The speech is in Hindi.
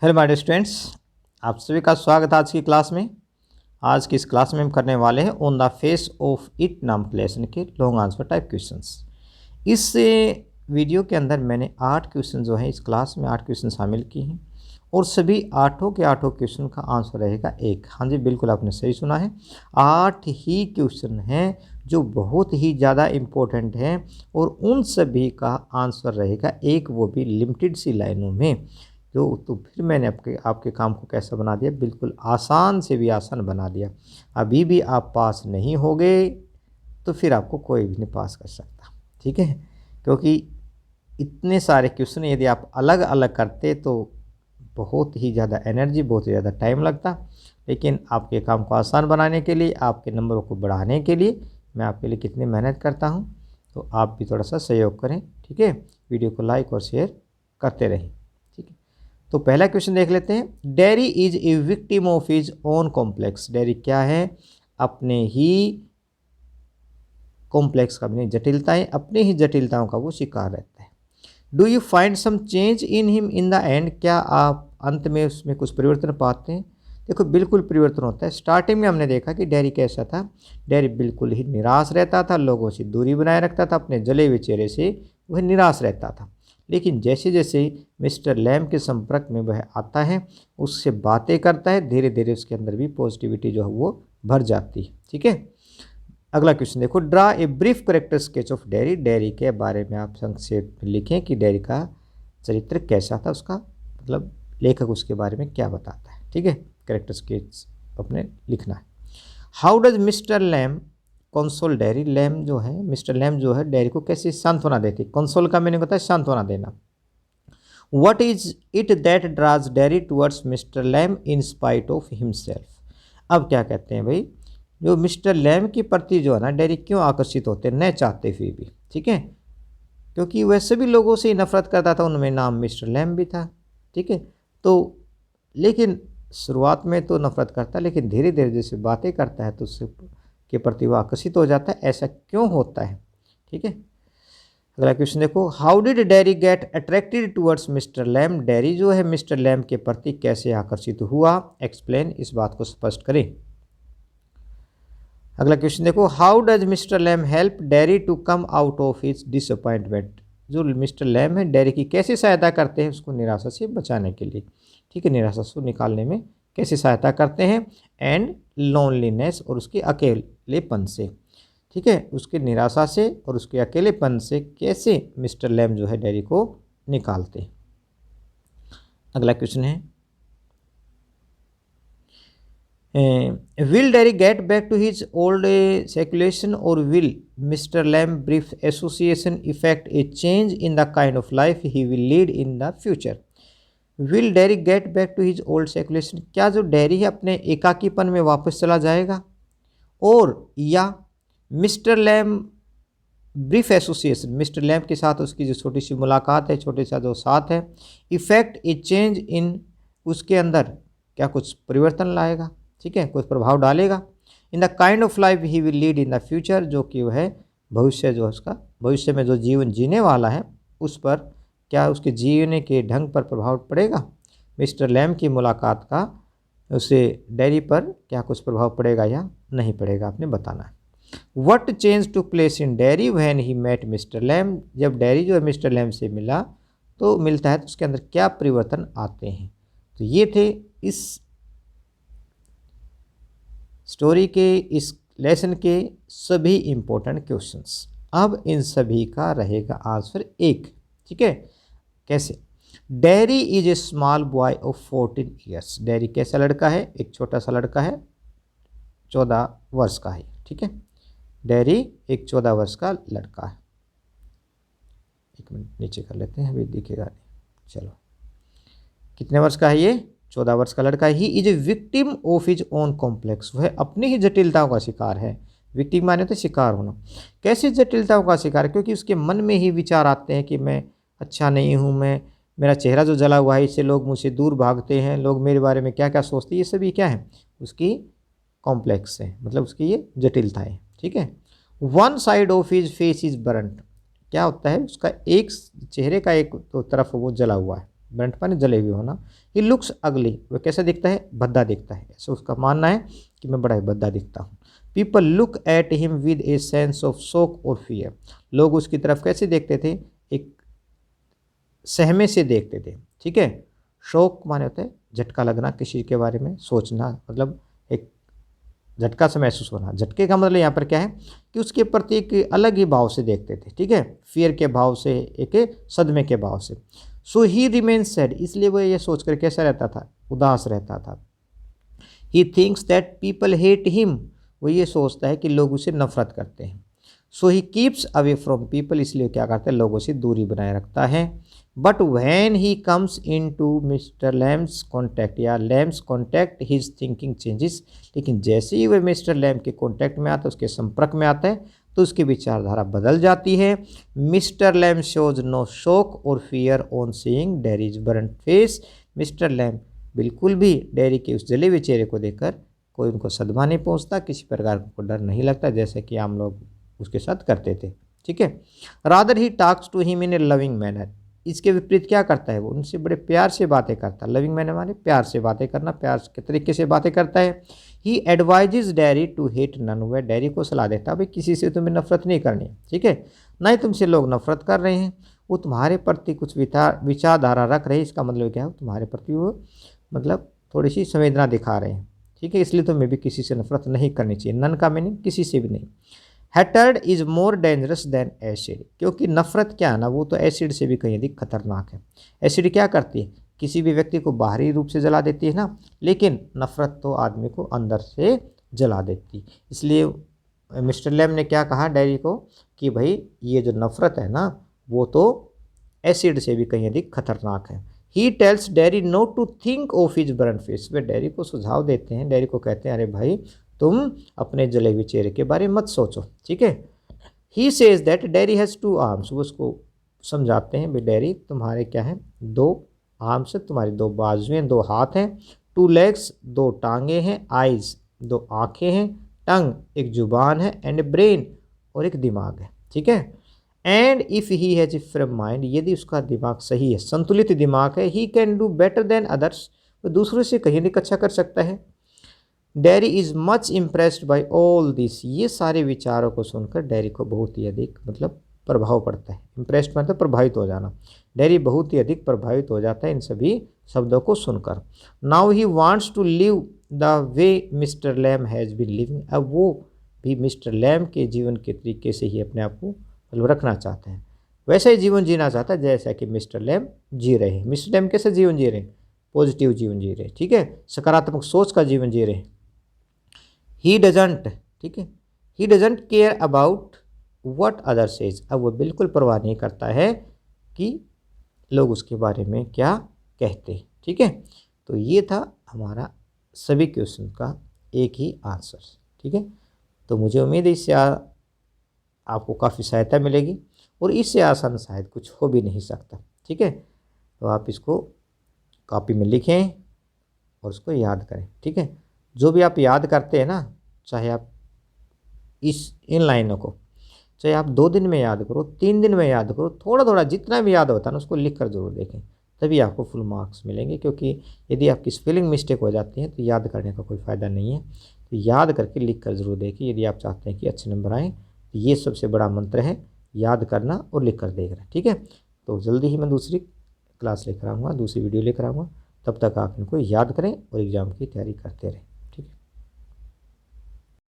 हेलो माय डियर स्टूडेंट्स, आप सभी का स्वागत है आज की क्लास में। आज की इस क्लास में हम करने वाले हैं on the face of it नामक लेसन के लॉन्ग आंसर टाइप क्वेश्चंस। इस वीडियो के अंदर मैंने 8 क्वेश्चन जो हैं इस क्लास में 8 क्वेश्चन शामिल किए हैं और सभी आठों के आठों क्वेश्चन का आंसर रहेगा एक। हाँ जी, बिल्कुल आपने सही सुना है, 8 ही क्वेश्चन हैं जो बहुत ही ज़्यादा इम्पोर्टेंट हैं और उन सभी का आंसर रहेगा एक, वो भी लिमिटेड सी लाइनों में। तो फिर मैंने आपके काम को कैसा बना दिया, बिल्कुल आसान से भी आसान बना दिया। अभी भी आप पास नहीं हो गए तो फिर आपको कोई भी नहीं पास कर सकता, ठीक है। क्योंकि इतने सारे क्वेश्चन यदि आप अलग अलग करते तो बहुत ही ज़्यादा एनर्जी, बहुत ही ज़्यादा टाइम लगता। लेकिन आपके काम को आसान बनाने के लिए, आपके नंबरों को बढ़ाने के लिए मैं आपके लिए कितनी मेहनत करता हूँ, तो आप भी थोड़ा सा सहयोग करें, ठीक है। वीडियो को लाइक और शेयर करते रहें, ठीक है। तो पहला क्वेश्चन देख लेते हैं। Dairy is a victim of his own complex. Dairy क्या है? अपने ही कॉम्प्लेक्स का, अपनी जटिलताएं, अपनी ही जटिलताओं का वो शिकार रहता है। Do you find some change in him in the end. क्या आप अंत में उसमें कुछ परिवर्तन पाते हैं? देखो, बिल्कुल परिवर्तन होता है। स्टार्टिंग में हमने देखा कि डैरी कैसा था। डैरी बिल्कुल ही निराश रहता था, लोगों से दूरी बनाए रखता था, अपने जले हुए चेहरे से वह निराश रहता था। लेकिन जैसे जैसे मिस्टर लैम के संपर्क में वह आता है, उससे बातें करता है, धीरे धीरे उसके अंदर भी पॉजिटिविटी जो है वो भर जाती है, ठीक है। अगला क्वेश्चन देखो। Draw a brief character sketch of dairy. Dairy के बारे में आप संक्षेप में लिखें कि डैरी का चरित्र कैसा था, उसका मतलब लेखक उसके बारे में क्या बताता है, ठीक है। करेक्टर स्केच अपने लिखना है। How does mister Lamb console Derry. Lamb जो है, मिस्टर लैम जो है, डैरी को कैसे सांत्वना देती। कंसोल का मैंने बताया सांत्वना देना। What is it that draws Derry towards mister Lamb in spite of himself. अब क्या कहते हैं भाई, जो मिस्टर लैम की प्रति जो है ना, डैरी क्यों आकर्षित होते हैं न चाहते हुए भी, ठीक है। क्योंकि वह सभी लोगों से ही नफरत करता था, उनमें नाम मिस्टर लैम भी था, ठीक है। तो लेकिन शुरुआत में तो नफरत करता, लेकिन धीरे धीरे जैसे बातें करता है तो उससे के प्रति वो आकर्षित हो जाता है। ऐसा क्यों होता है, ठीक है। अगला क्वेश्चन देखो। How did Derry get attracted towards mister Lamb. Derry जो है मिस्टर लैम के प्रति कैसे आकर्षित हुआ। एक्सप्लेन, इस बात को स्पष्ट करें। अगला क्वेश्चन देखो। How does mister Lamb help Derry to come out of his disappointment. जो मिस्टर लैम है, डैरी की कैसे सहायता करते हैं उसको निराशा से बचाने के लिए, ठीक है। निराशा से निकालने में कैसे सहायता करते हैं। एंड लोनलीनेस, और उसके अकेलेपन से, ठीक है। उसके निराशा से और उसके अकेलेपन से कैसे मिस्टर लैम जो है डैरी को निकालते हैं। अगला क्वेश्चन है। Will Derry get back to his old seclusion और will Mr Lamb brief association effect a change in the kind of life he will lead in the future. Will Derry get back to his old seclusion. क्या जो डैरी है अपने एकाकीपन में वापस चला जाएगा, और या mister Lamb brief association, mister Lamb के साथ उसकी जो छोटी सी मुलाकात है, छोटे सा जो साथ है, इफेक्ट ए चेंज इन, उसके अंदर क्या कुछ परिवर्तन लाएगा, ठीक है, कुछ प्रभाव डालेगा। इन the kind of life he will lead in the future, जो कि वह भविष्य जो है उसका, भविष्य में जो जीवन जीने वाला है उस पर क्या उसके जीने के ढंग पर प्रभाव पड़ेगा। मिस्टर लैम की मुलाकात का उसे डैरी पर क्या कुछ प्रभाव पड़ेगा या नहीं पड़ेगा, आपने बताना है। What change to place in Derry when he met mister Lamb. जब डैरी जो है मिस्टर लैम से मिला तो मिलता है तो उसके अंदर क्या परिवर्तन आते हैं। तो ये थे इस स्टोरी के, इस लेसन के सभी इंपॉर्टेंट क्वेश्चंस। अब इन सभी का रहेगा आंसर एक, ठीक है। कैसे? Dairy is a small boy of 14 years. Dairy कैसा लड़का है? एक छोटा सा लड़का है, 14 वर्ष का है, ठीक है। डैरी एक 14 वर्ष का लड़का है। एक मिनट नीचे कर लेते हैं, अभी दिखेगा नहीं। चलो, कितने वर्ष का है ये? 14 वर्ष का लड़का है। He is a victim of his own complex. वह अपनी ही जटिलताओं का शिकार है। विक्टिम माने तो शिकार होना। कैसे जटिलताओं का शिकार? क्योंकि उसके मन में ही विचार आते हैं कि मैं अच्छा नहीं हूँ, मैं, मेरा चेहरा जो जला हुआ है, इससे लोग मुझसे दूर भागते हैं, लोग मेरे बारे में क्या क्या सोचते हैं। ये सभी क्या है? उसकी कॉम्प्लेक्स है, मतलब उसकी ये जटिलताएं, ठीक है। One side of his face is burnt. क्या होता है? उसका एक चेहरे का एक तो तरफ वो जला हुआ है, बर्न्ट माने जले हुए होना। ही लुक्स अगली, वह कैसा दिखता है, भद्दा दिखता है, ऐसा उसका मानना है कि मैं बड़ा ही भद्दा दिखता हूँ। People look at him with a sense of shock और फियर, लोग उसकी तरफ कैसे देखते थे, एक सहमे से देखते थे, ठीक है। शौक माने होता है झटका लगना, किसी के बारे में सोचना, मतलब एक झटका से महसूस होना। झटके का मतलब यहाँ पर क्या है कि उसके प्रति एक अलग ही भाव से देखते थे, ठीक है, फियर के भाव से, एक सदमे के भाव से। सो ही रिमेन सैड, इसलिए वो ये सोचकर कैसा रहता था, उदास रहता था। He thinks that people hate him, वो ये सोचता है कि लोग उसे नफरत करते हैं। So he keeps away from people, इसलिए क्या करता है, लोगों से दूरी बनाए रखता है। But when he comes in to Mr Lamb's contact या Lamb's contact, his thinking changes, लेकिन जैसे ही वह मिस्टर लैम्प के कॉन्टैक्ट में आता है, उसके संपर्क में आता है, तो उसकी विचारधारा बदल जाती है। Mr Lamb shows no shock और fear on seeing Derry's burned face, Mr Lamb बिल्कुल भी डैरी के उस जले हुए चेहरे को देखकर कोई उनको सदमा नहीं पहुंचता, किसी प्रकार को डर नहीं लगता, जैसे कि आम लोग उसके साथ करते थे, ठीक है। Rather he talks to him in a loving manner, इसके विपरीत क्या करता है, वो उनसे बड़े प्यार से बातें करता है। लविंग मैनर माने प्यार से बातें करना, प्यार के तरीके से बातें करता है। He advises Derry to hate none, वह डैरी को सलाह देता है भाई किसी से तुम्हें नफरत नहीं करनी, ठीक है, ना ही तुमसे लोग नफरत कर रहे हैं, वो तुम्हारे प्रति कुछ विचारधारा रख रहे हैं, इसका मतलब क्या है, तुम्हारे प्रति वो मतलब थोड़ी सी संवेदना दिखा रहे हैं, ठीक है, इसलिए तुम्हें भी किसी से नफरत नहीं करनी चाहिए। नन का मीनिंग किसी से भी नहीं। Hatred is more dangerous than acid, क्योंकि नफरत क्या है ना, वो तो एसिड से भी कहीं अधिक खतरनाक है। एसिड क्या करती है, किसी भी व्यक्ति को बाहरी रूप से जला देती है ना, लेकिन नफरत तो आदमी को अंदर से जला देती। इसलिए मिस्टर लैम ने क्या कहा डायरी को कि भाई ये जो नफरत है ना, वो तो एसिड से भी कहीं अधिक खतरनाक है। He tells Darry not to think of his burn face, वे डैरी को सुझाव देते हैं, डैरी को कहते हैं अरे भाई तुम अपने जले हुए चेहरे के बारे में मत सोचो, ठीक है। He says that Darry has two arms, वो उसको समझाते हैं भाई डैरी तुम्हारे क्या है, दो आर्म्स है, तुम्हारी दो बाजुएं, दो हाथ हैं। टू लेग्स, दो टांगे हैं। आइज, दो आँखें हैं। टंग, एक जुबान है। एंड ब्रेन, और एक दिमाग है, ठीक है। And if he has a frame mind, यदि उसका दिमाग सही है, संतुलित दिमाग है, he can do better than others, वो दूसरों से कहीं अधिक अच्छा कर सकता है। Dairy is much impressed by all this, ये सारे विचारों को सुनकर डैरी को बहुत ही अधिक मतलब प्रभाव पड़ता है। इम्प्रेस्ड मतलब प्रभावित हो जाना, डैरी बहुत ही अधिक प्रभावित हो जाता है इन सभी शब्दों को सुनकर। Now he wants to live the way mister Lamb has been living, अब वो भी मिस्टर लैम के जीवन के तरीके से ही अपने आप को मतलब रखना चाहते हैं, वैसा ही जीवन जीना चाहता है जैसा कि मिस्टर लैम जी रहे हैं। मिस्टर लैम कैसे जीवन जी रहे हैं, पॉजिटिव जीवन जी रहे हैं, ठीक है, सकारात्मक सोच का जीवन जी रहे हैं। ही डजंट, ठीक है, he doesn't care about what other says, अब वो बिल्कुल परवाह नहीं करता है कि लोग उसके बारे में क्या कहते हैं, ठीक है। तो ये था हमारा सभी क्वेश्चन का एक ही आंसर, ठीक है। तो मुझे उम्मीद है इससे आपको काफ़ी सहायता मिलेगी, और इससे आसान शायद कुछ हो भी नहीं सकता, ठीक है। तो आप इसको कॉपी में लिखें और उसको याद करें, ठीक है। जो भी आप याद करते हैं ना, चाहे आप इन लाइनों को चाहे आप 2 दिन में याद करो, 3 दिन में याद करो, थोड़ा थोड़ा जितना भी याद होता है ना उसको लिख कर जरूर देखें, तभी आपको फुल मार्क्स मिलेंगे। क्योंकि यदि आपकी स्पेलिंग मिस्टेक हो जाती है तो याद करने का कोई फ़ायदा नहीं है। तो याद करके लिख कर जरूर देखिए यदि आप चाहते हैं कि अच्छे नंबर आएँ। तो ये सबसे बड़ा मंत्र है, याद करना और लिख कर देखना, ठीक है। तो जल्दी ही मैं दूसरी क्लास लेकर आऊँगा, दूसरी वीडियो लेकर आऊँगा, तब तक आप इनको याद करें और एग्ज़ाम की तैयारी करते रहें।